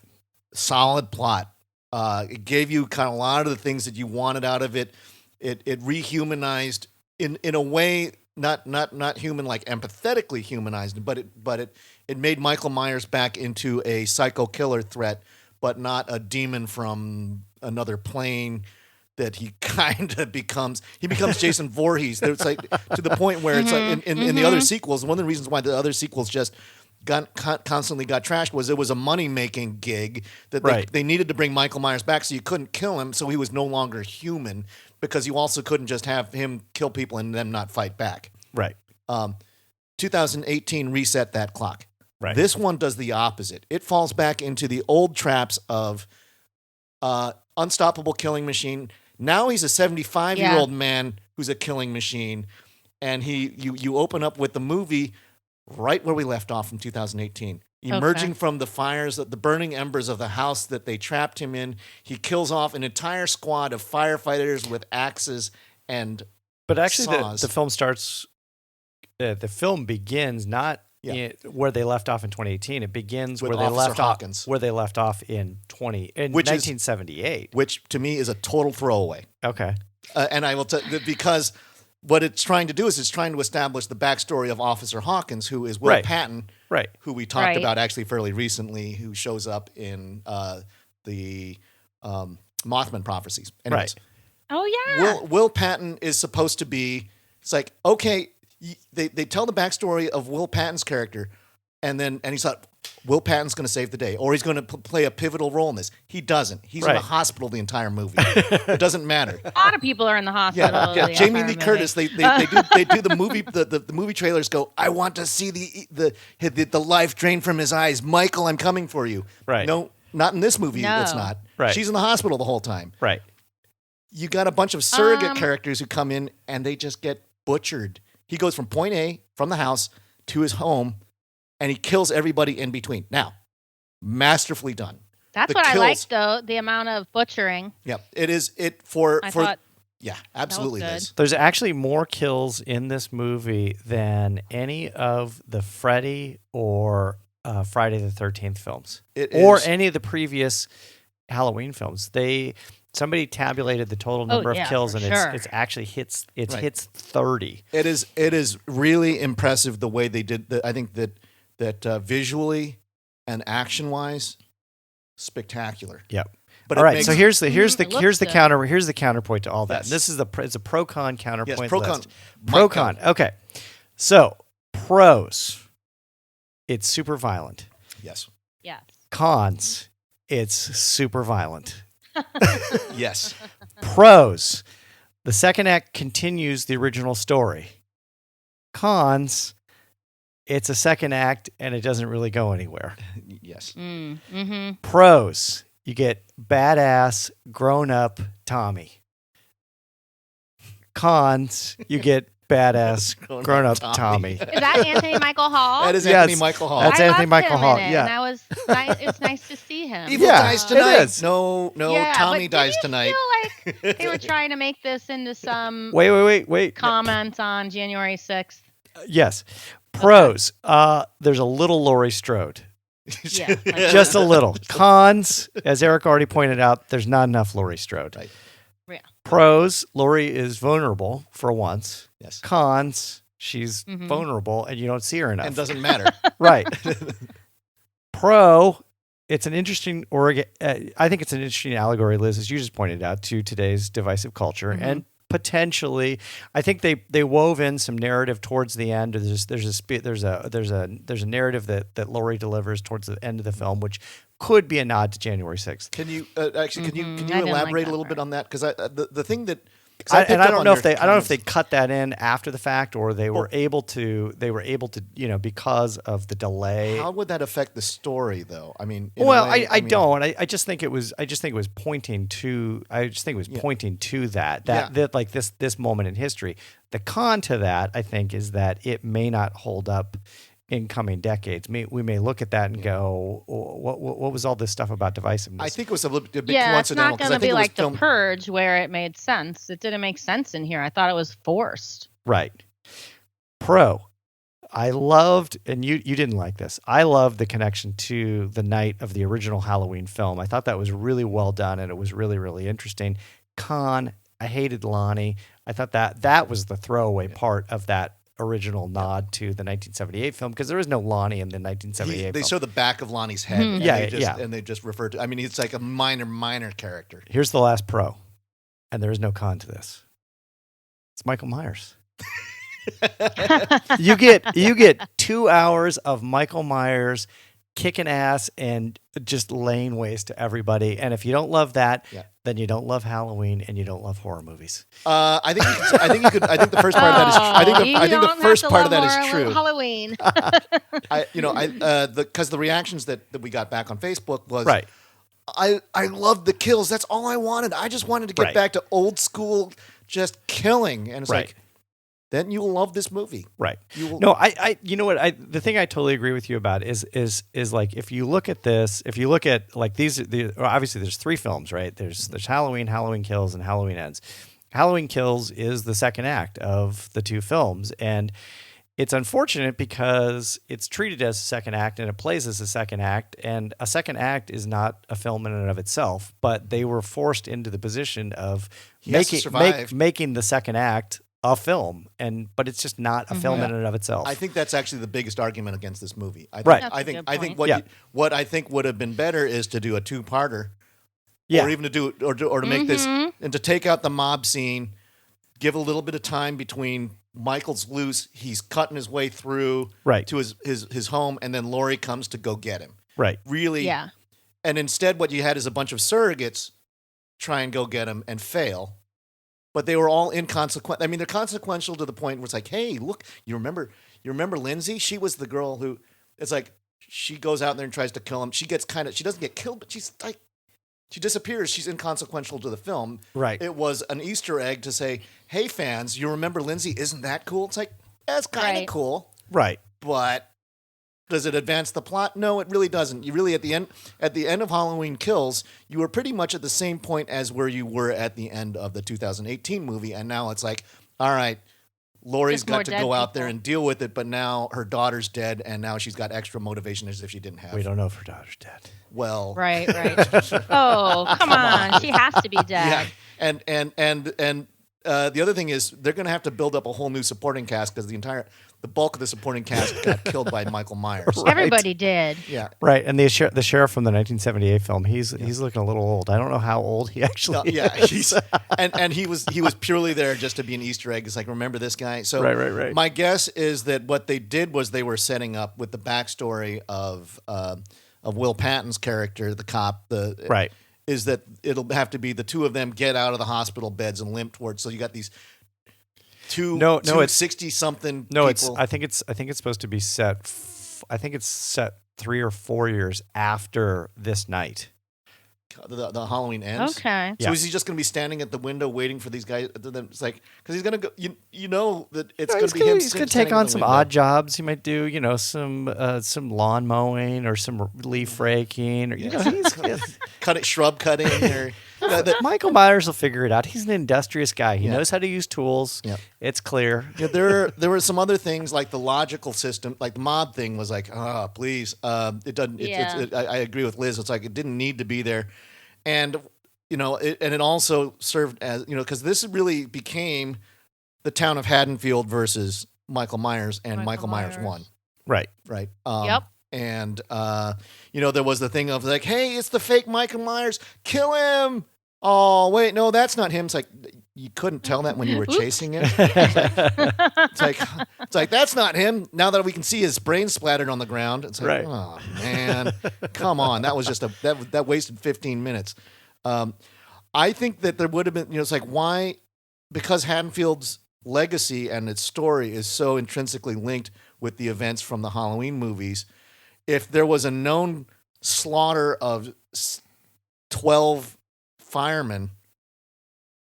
Solid plot. It gave you kind of a lot of the things that you wanted out of it. It rehumanized in a way, not human, like empathetically humanized, but it made Michael Myers back into a psycho killer threat, but not a demon from another plane that he kind of becomes. He becomes Jason Voorhees. It's like to the point where it's like in the other sequels. One of the reasons why the other sequels just constantly got trashed was it was a money-making gig that they needed to bring Michael Myers back, so you couldn't kill him, so he was no longer human, because you also couldn't just have him kill people and them not fight back.
Right.
2018 reset that clock.
Right.
This one does the opposite. It falls back into the old traps of unstoppable killing machine. Now he's a 75-year-old man who's a killing machine, and you open up with the movie right where we left off in 2018. Emerging from the fires, the burning embers of the house that they trapped him in, he kills off an entire squad of firefighters with axes and
But actually,
saws.
the film starts. The film begins not where they left off in 2018. It begins
With
where they
Officer
left
Hawkins.
off. Where they left off in
Which is-
1978.
which to me is a total throwaway.
Okay.
And I will tell you, because what it's trying to do is it's trying to establish the backstory of Officer Hawkins, who is Will
Right.
Patton,
Right.
who we talked
Right.
about actually fairly recently, who shows up in the Mothman prophecies. Anyways,
Oh, yeah.
Will Patton is supposed to be. It's like, okay, they tell the backstory of Will Patton's character, and he's like, Will Patton's going to save the day, or he's going to play a pivotal role in this. He doesn't. He's in
Right.
the hospital the entire movie. It doesn't matter.
A lot of people are in the hospital.
Yeah.
the
Jamie
entire
Lee
movie.
Curtis. They do the movie. The movie trailers go, I want to see the life drain from his eyes. Michael, I'm coming for you.
Right.
No, not in this movie.
No.
It's not.
Right.
She's in the hospital the whole time.
Right.
You got a bunch of surrogate characters who come in and they just get butchered. He goes from point A, from the house, to his home, and he kills everybody in between. Now, masterfully done.
That's
The
what I
kills-
liked, though, the amount of butchering.
Yep. It is it for
I
for
thought
yeah, absolutely
good.
Liz.
There's actually more kills in this movie than any of the Freddy or Friday the 13th films,
It
or
is-
any of the previous Halloween films. Somebody tabulated the total number of
yeah,
kills,
for
and
sure.
it's actually hits
Right.
hits 30.
It is really impressive the way they did. I think that visually and action wise, spectacular.
Yep.
But
All
it
right,
makes-
so here's the
looks
here's the counterpoint to all that.
Yes.
This is it's a pro con counterpoint
Yes, pro-con.
list. Pro con. Okay. So, pros, it's super violent.
Yes,
yes.
Cons, it's super violent.
yes,
Pros, the second act continues the original story. Cons, it's a second act and it doesn't really go anywhere.
yes.
Mm-hmm.
Pros, you get badass, grown up Tommy. Cons, you get badass, grown up Tommy.
Is that Anthony Michael Hall?
That is
Yes.
Anthony Michael Hall.
That's
I
Anthony
loved
Michael
him
Hall,
in it,
yeah.
and it's nice to see him.
Evil
Yeah,
dies
it
tonight.
is.
No,
Yeah,
Tommy
but
dies
did you
tonight.
feel like they were trying to make this into some
Wait.
comments on January 6th?
Yes. Pros, there's a little Laurie Strode.
Yeah, like-
Just a little. Cons, as Eric already pointed out, there's not enough Laurie Strode.
Right.
Yeah.
Pros, Laurie is vulnerable for once.
Yes,
Cons, she's
Mhm.
vulnerable and you don't see her enough.
and doesn't matter.
Right. Pro, it's an interesting, I think it's an interesting allegory, Liz, as you just pointed out, to today's divisive culture. And potentially, I think they wove in some narrative towards the end. There's a narrative that Laurie delivers towards the end of the film, which could be a nod to January 6th.
Can you actually can you
I didn't like
elaborate
that
a little bit
part.
on that? Because the thing that
I don't know if they cut that in after the fact, or they were able to because of the delay.
How would that affect the story, though? I mean,
I don't. I just think it was pointing to. Pointing to that like this moment in history. The con to that, I think, is that it may not hold up in coming decades. We may look at that and go, what was all this stuff about divisiveness?
I think it was a bit
coincidental.
It's
not going to be like The Purge where it made sense. It didn't make sense in here. I thought it was forced.
Right. Pro. I loved, and you didn't like this, I loved the connection to the night of the original Halloween film. I thought that was really well done, and it was really, really interesting. Con, I hated Lonnie. I thought that was the throwaway part of that original nod to the 1978 film, because there is no Lonnie in the 1978 film.
They show the back of Lonnie's head. And they just refer to, I mean, it's like a minor character.
Here's the last pro, and there is no con to this. It's Michael Myers. You get 2 hours of Michael Myers kicking ass and just laying waste to everybody. And if you don't love that, then you don't love Halloween and you don't love horror movies.
I think the first part of that is. I think the first part of that is true.
Halloween.
Because the reactions that we got back on Facebook was
right.
I loved the kills. That's all I wanted. I just wanted to get back to old school, just killing. And it's like, then you'll love this movie.
Right. No, you know what? The thing I totally agree with you about is like, if you look at this, if you look at like obviously there's 3 films, right? There's Halloween, Halloween Kills, and Halloween Ends. Halloween Kills is the second act of the 2 films, and it's unfortunate because it's treated as a second act and it plays as a second act, and a second act is not a film in and of itself, but they were forced into the position of making the second act a film, but it's just not a film in and of itself.
I think that's actually the biggest argument against this movie. I think what I think would have been better is to do a 2-parter, or even to make this, and to take out the mob scene, give a little bit of time between Michael's loose, he's cutting his way through to his home, and then Laurie comes to go get him.
Right.
Really. Yeah. And instead, what you had is a bunch of surrogates try and go get him and fail. But they were all inconsequential. I mean, they're consequential to the point where it's like, hey, look, you remember Lindsay? She was the girl who, it's like, she goes out there and tries to kill him. She doesn't get killed, but she's like, she disappears. She's inconsequential to the film.
Right.
It was an Easter egg to say, hey, fans, you remember Lindsay? Isn't that cool? It's like, that's kind of cool.
Right.
But does it advance the plot? No, it really doesn't. You really, at the end of Halloween Kills, you were pretty much at the same point as where you were at the end of the 2018 movie, and now it's like, all right, Laurie's got to go out there and deal with it, but now her daughter's dead, and now she's got extra motivation as if she didn't have.
We don't know if her daughter's dead.
Well,
right. Oh, come on, she has to be dead.
Yeah, and the other thing is they're going to have to build up a whole new supporting cast because the bulk of the supporting cast got killed by Michael Myers.
Right. Everybody did.
Yeah.
Right. And the sheriff from the 1978 film, he's looking a little old. I don't know how old he actually is.
and he was purely there just to be an Easter egg. It's like, remember this guy? So
right.
My guess is that what they did was they were setting up with the backstory of Will Patton's character, the cop, is that it'll have to be the 2 of them get out of the hospital beds and limp towards. So you got these two 60-something people.
I think it's supposed to be set. I think it's set 3 or 4 years after this night.
The Halloween Ends.
Okay.
So is he just going to be standing at the window waiting for these guys? It's like, because he's going to go. You know that it's going to be him. He's
going to take on some odd jobs. He might do, some lawn mowing or some leaf raking, or
shrub cutting. Or
Michael Myers will figure it out. He's an industrious guy. He knows how to use tools.
Yeah.
It's clear.
Yeah, there were some other things like the logical system, like the mob thing was like, please, it doesn't. I agree with Liz. It's like it didn't need to be there, and it also served as because this really became the town of Haddonfield versus Michael Myers, and Michael Myers won.
Right.
Yep.
And there was the thing of like, hey, it's the fake Michael Myers, kill him. Oh, wait, no, that's not him. It's like, you couldn't tell that when you were chasing him. It's like, that's not him. Now that we can see his brain splattered on the ground, it's like, oh, man, come on. That was just that wasted 15 minutes. I think that there would have been, it's like, why because Haddonfield's legacy and its story is so intrinsically linked with the events from the Halloween movies, if there was a known slaughter of 12 firemen,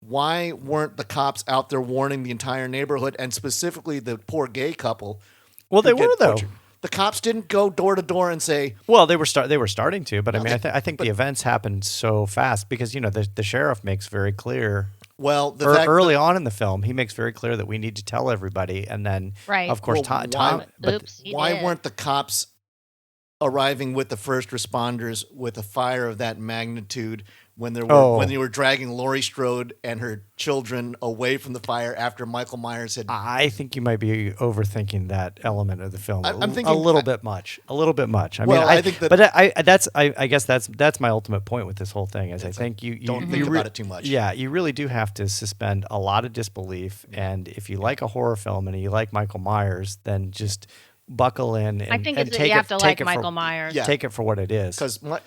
why weren't the cops out there warning the entire neighborhood and specifically the poor gay couple?
Well, they were though.
Butchered? The cops didn't go door to door and say.
Well, they were starting to, but I mean, I think the events happened so fast because the sheriff makes very clear.
Well,
early on in the film, he makes very clear that we need to tell everybody, and then of course Tom.
Why weren't the cops arriving with the first responders with a fire of that magnitude when they were dragging Laurie Strode and her children away from the fire after Michael Myers had?
I think you might be overthinking that element of the film.
I'm thinking
a little bit much. I guess that's my ultimate point with this whole thing. Is I think you
don't think about it too much.
Yeah, you really do have to suspend a lot of disbelief. And if you like a horror film and you like Michael Myers, then just buckle in. And,
I think
and
you have to like Michael Myers.
Yeah. Take it for what it is.
Because
now,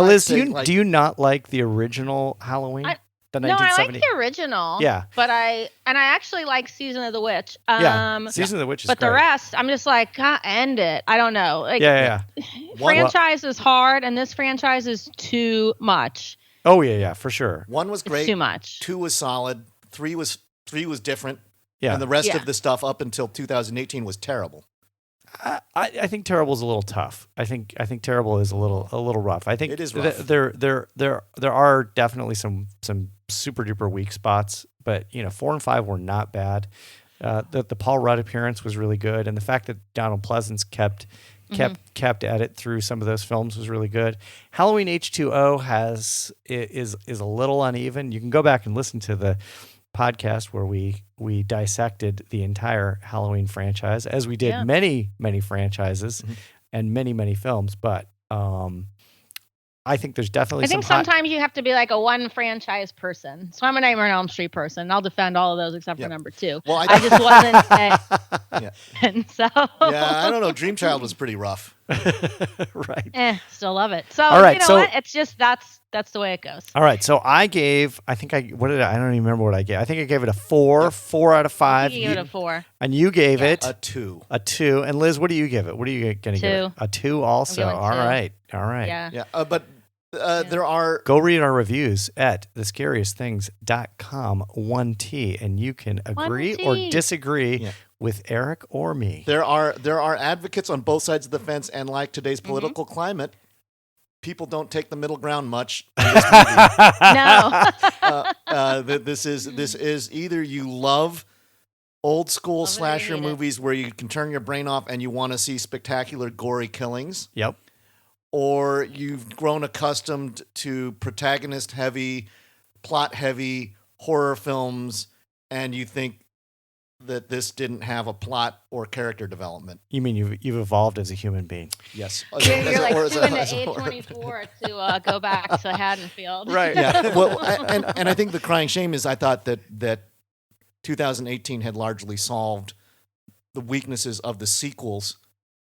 Liz, do you not like the original Halloween? The 1970?
No, I like the original.
Yeah,
but I actually like Season of the Witch.
Season of the Witch is
but
great.
The rest, I'm just like, God, end it. I don't know. Like, franchise is hard, and this franchise is too much.
Oh yeah, for sure.
One was great.
It's too much.
2 was solid. 3 was different.
Yeah,
and the rest of the stuff up until 2018 was terrible.
I think terrible is a little tough. I think terrible is a little rough. I think
it is rough.
There are definitely some super duper weak spots, but 4 and 5 were not bad. The Paul Rudd appearance was really good, and the fact that Donald Pleasance kept at it through some of those films was really good. Halloween H2O is a little uneven. You can go back and listen to the podcast where we dissected the entire Halloween franchise, as we did many franchises and many films. But I think there's definitely.
I think sometimes you have to be like a one franchise person. So I'm a Nightmare on Elm Street person. I'll defend all of those except for number 2.
Well,
I just wasn't. And so.
Yeah, I don't know. Dream Child was pretty rough.
Right.
Still love it. So
all right,
what? It's just that's the way it goes.
All right. So I don't even remember what I gave. I think I gave it a 4 out of 5.
You gave it a 4.
And you gave it
a 2.
A 2. And Liz, what do you give it? What are you going to give it? A 2 also. All right.
Yeah.
But there are.
Go read our reviews at thescariestthings.com 1T, and you can agree or disagree with Eric or me.
There are advocates on both sides of the fence, and like today's political climate, people don't take the middle ground much in this movie.
No.
This is either you love old school slasher movies where you can turn your brain off and you want to see spectacular, gory killings.
Yep.
Or you've grown accustomed to protagonist-heavy, plot-heavy horror films, and you think that this didn't have a plot or character development.
You mean you've evolved as a human being?
Yes.
You're like too into A24 to go back to Haddonfield.
Right. Yeah. Well, and I think the crying shame is I thought that 2018 had largely solved the weaknesses of the sequels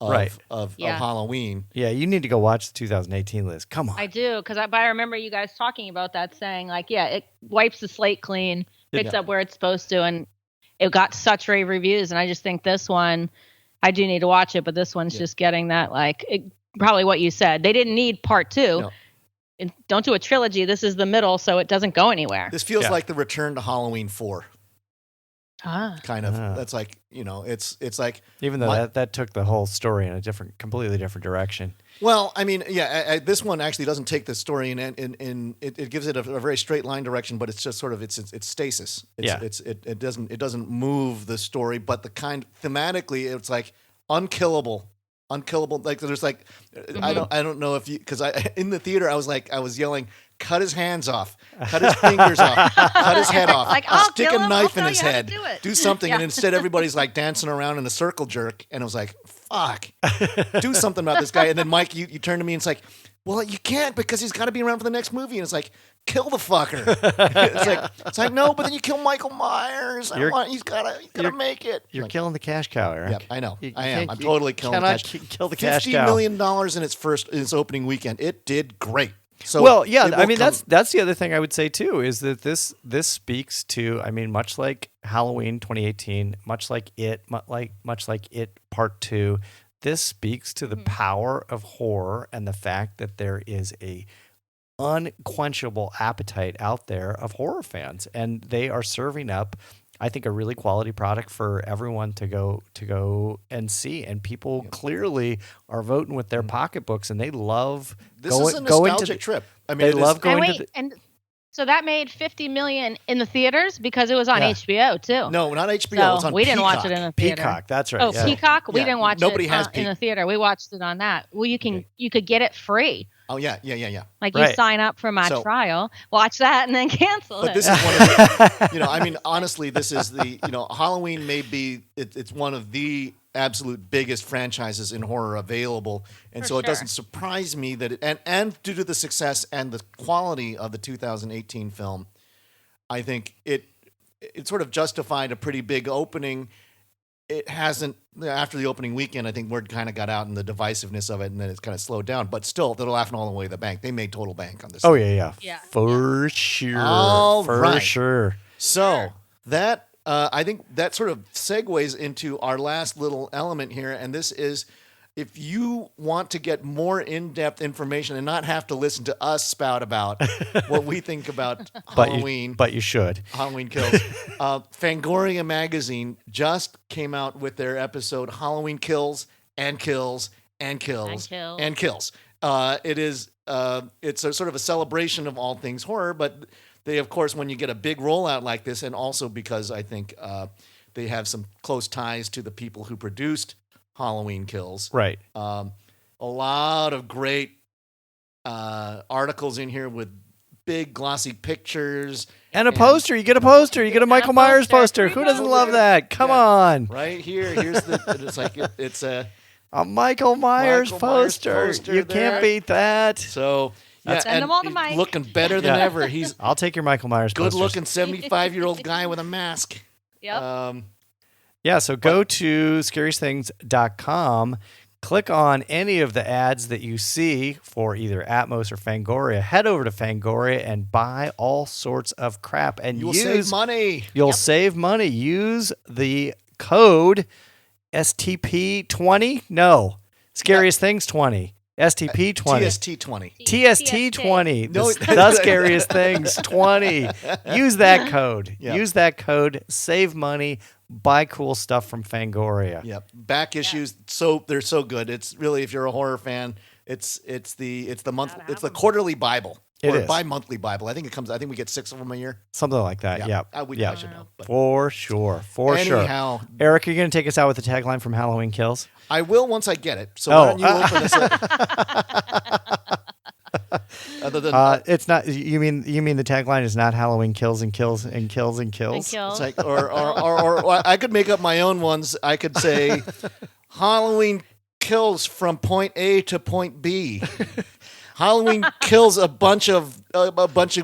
of Halloween.
Yeah, you need to go watch the 2018 list. Come on.
I do, because I remember you guys talking about that, saying like, it wipes the slate clean, picks up where it's supposed to, and it got such rave reviews. And I just think this one, I do need to watch it, but this one's just getting that probably what you said. They didn't need part 2.
No.
And don't do a trilogy. This is the middle, so it doesn't go anywhere.
This feels like the return to Halloween 4. Kind of.
Ah.
That's like, it's like,
even though that took the whole story in a completely different direction.
Well, I mean, this one actually doesn't take the story in it gives it a very straight line direction, but it's just sort of it's stasis. It doesn't move the story, but thematically it's like unkillable. Like there's like I don't know if you, because in the theater I was yelling, cut his hands off, cut his fingers off, cut his head off, stick a knife in his head, do something. And instead everybody's like dancing around in a circle jerk, and I was like, fuck, do something about this guy. And then Mike, you turn to me and it's like, well, you can't, because he's got to be around for the next movie. And it's like, kill the fucker. It's like no, but then you kill Michael Myers. He's gotta make it.
You're killing the cash cow, Eric.
Yeah, I know. I am. I'm totally killing the cash.
Kill the cash cow.
$50 million in its opening weekend. It did great. So
well, yeah,
it will
I mean
come-
that's the other thing I would say too is that this speaks to, I mean, much like Halloween 2018, much like It Part 2, this speaks to the power of horror and the fact that there is a unquenchable appetite out there of horror fans, and they are serving up, I think, a really quality product for everyone to go and see. And people clearly are voting with their pocketbooks, and they love
This
going,
is a
going to
nostalgic trip. I mean,
they
it is-
love going
And
to
wait, and so that made 50 million in the theaters because it was on
Yeah.
HBO too.
No, not HBO.
So
it's on
we didn't watch
Peacock.
it in the theater.
Peacock. That's right.
Oh,
yeah.
Peacock. We
Yeah,
didn't watch
nobody
it
has
in the theater. We watched it on that. Well, you could get it free.
Oh yeah.
Like
Right.
you sign up for my
So-
trial, watch that, and then cancel
But
it.
this is one of the, I mean, honestly, this is the, Halloween may be, it's one of the absolute biggest franchises in horror available. And
For
so it
sure.
doesn't surprise me that and due to the success and the quality of the 2018 film, I think it sort of justified a pretty big opening. It hasn't, after the opening weekend, I think word kind of got out and the divisiveness of it, and then it's kind of slowed down. But still, they're laughing all the way to the bank. They made total bank on this.
Oh
thing.
yeah. For sure.
All
for
right.
sure.
So that I think that sort of segues into our last little element here, and this is if you want to get more in-depth information and not have to listen to us spout about what we think about Halloween.
But you should.
Halloween Kills. Fangoria magazine just came out with their episode Halloween Kills and Kills and Kills
And
and Kills. It's a sort of a celebration of all things horror, but they, of course, when you get a big rollout like this, and also because I think they have some close ties to the people who produced Halloween Kills.
Right.
A lot of great articles in here with big glossy pictures.
And a poster. You get a poster. You get a Michael Myers poster. Who doesn't love that? Come on.
Right here, here's the. It's like it's a
Michael Myers
Michael Myers
poster.
poster
You
there.
can't beat that.
so yeah,
Send
and
them all to
he's
Mike.
looking better than
Yeah.
ever. He's
I'll take your Michael Myers
good
posters.
looking 75-year-old guy with a mask.
Yep.
Yeah, so go to scariestthings.com, click on any of the ads that you see for either Atmos or Fangoria. Head over to Fangoria and buy all sorts of crap. And
You'll save money.
You'll save money. Use the code STP20. No, Scariest Things 20. STP 20.
TST20.
TST 20.
No,
The Scariest Things 20. Use that code.
Yeah.
Use that code. Save money. Buy cool stuff from Fangoria.
Yep. Back issues. So they're so good. It's really, if you're a horror fan, it's the quarterly Bible.
It
or
is.
bi-monthly Bible. I think we get 6 of them a year.
Something like that. Yeah.
I should know. But
For sure.
anyhow,
Eric, are you going to take us out with the tagline from Halloween Kills?
I will once I get it. So
Oh.
why don't you open this up? Other than
It's not. You mean the tagline is not Halloween Kills and Kills and Kills and Kills?
And kills.
it's like, or I could make up my own ones. I could say Halloween kills from point A to point B. Halloween kills a bunch of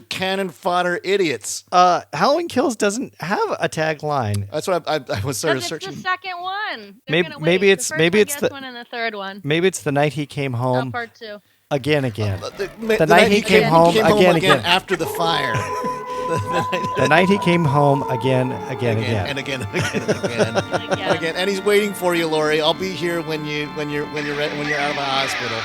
cannon fodder idiots.
Halloween Kills doesn't have a tagline.
That's what I was sort of
Because it's
searching.
the second one. They're
Maybe-
gonna
maybe
wait.
it's-
the first
maybe
one
it's
gets
the-
one and the third one.
Maybe it's the night he came home
Part 2.
again.
The
night he came home again.
after the fire.
The night he came home again.
Again. And he's waiting for you, Lori. I'll be here when you're out of the hospital.